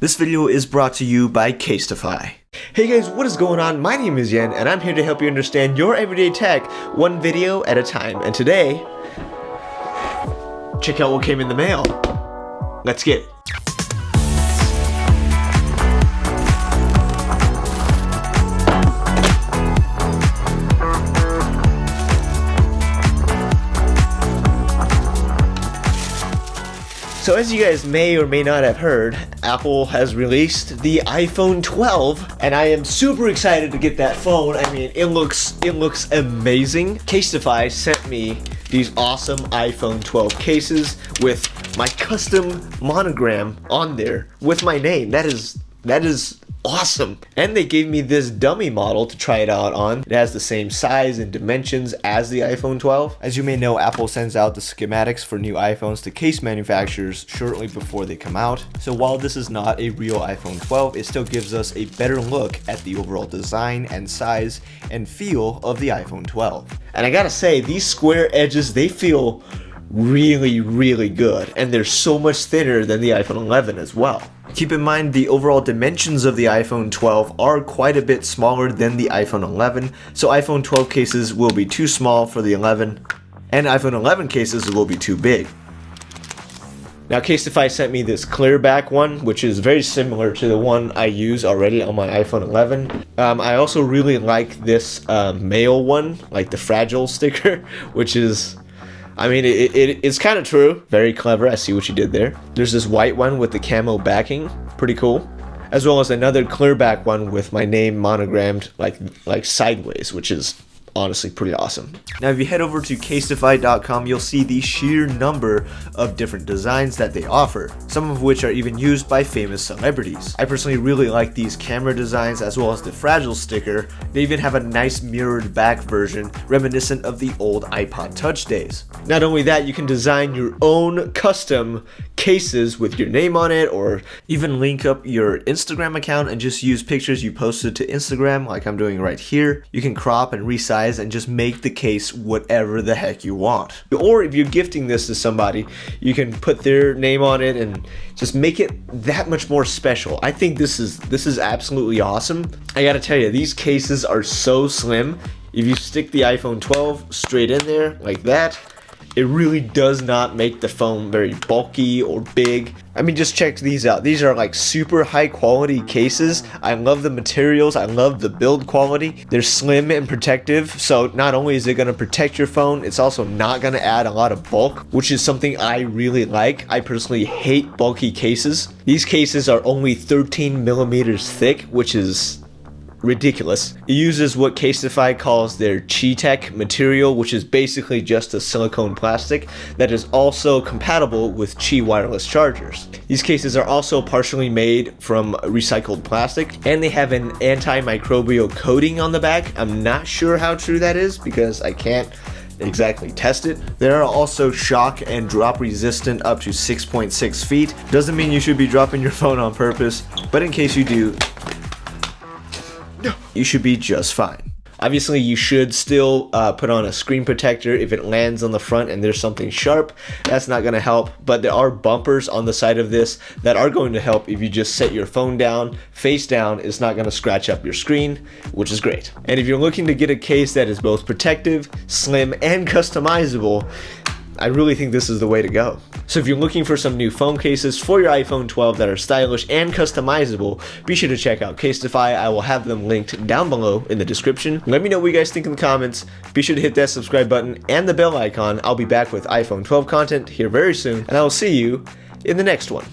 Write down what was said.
This video is brought to you by Castify. Hey guys, what is going on? My name is Yen, and I'm here to help you understand your everyday tech, one video at a time. And today, check out what came in the mail. Let's get it. So as you guys may or may not have heard, Apple has released the iPhone 12, and I am super excited to get that phone. I mean, it looks amazing. Casetify sent me these awesome iPhone 12 cases with my custom monogram on there with my name. That is awesome. And they gave me this dummy model to try it out on. It has the same size and dimensions as the iPhone 12. As you may know, Apple sends out the schematics for new iPhones to case manufacturers shortly before they come out. So while this is not a real iPhone 12, it still gives us a better look at the overall design and size and feel of the iPhone 12. And I gotta say, these square edges, they feel really good, and they're so much thinner than the iPhone 11 as well. Keep in mind, the overall dimensions of the iPhone 12 are quite a bit smaller than the iPhone 11, so iPhone 12 cases will be too small for the 11, and iPhone 11 cases will be too big. Now, Castify sent me this clear back one, which is very similar to the one I use already on my iPhone 11. I also really like this male one, like the fragile sticker, which is, I mean, it's kind of true. Very clever. I see what you did there. There's this white one with the camo backing. Pretty cool. As well as another clear back one with my name monogrammed like sideways, which is honestly pretty awesome. Now, if you head over to Castify.com, you'll see the sheer number of different designs that they offer, some of which are even used by famous celebrities. I personally really like these camera designs as well as the fragile sticker. They even have a nice mirrored back version reminiscent of the old iPod Touch days. Not only that, you can design your own custom cases with your name on it, or even link up your Instagram account and just use pictures you posted to Instagram like I'm doing right here. You can crop and resize and just make the case whatever the heck you want. Or if you're gifting this to somebody, you can put their name on it and just make it that much more special. I think this is absolutely awesome. I gotta tell you, these cases are so slim. If you stick the iPhone 12 straight in there like that, it really does not make the phone very bulky or big. I mean, just check these out. These are like super high quality cases. I love the materials. I love the build quality. They're slim and protective. So not only is it going to protect your phone, it's also not going to add a lot of bulk, which is something I really like. I personally hate bulky cases. These cases are only 13 millimeters thick, which is ridiculous. It uses what Castify calls their Chi-Tech material, which is basically just a silicone plastic that is also compatible with Qi wireless chargers. These cases are also partially made from recycled plastic, and they have an antimicrobial coating on the back. I'm not sure how true that is because I can't exactly test it. They are also shock and drop resistant up to 6.6 feet. Doesn't mean you should be dropping your phone on purpose, but in case you do, you should be just fine. Obviously, you should still put on a screen protector if it lands on the front and there's something sharp. That's not going to help, but there are bumpers on the side of this that are going to help if you just set your phone down, face down. It's not going to scratch up your screen, which is great. And if you're looking to get a case that is both protective, slim, and customizable, I really think this is the way to go. So if you're looking for some new phone cases for your iPhone 12 that are stylish and customizable, be sure to check out Castify. I will have them linked down below in the description. Let me know what you guys think in the comments. Be sure to hit that subscribe button and the bell icon. I'll be back with iPhone 12 content here very soon, and I will see you in the next one.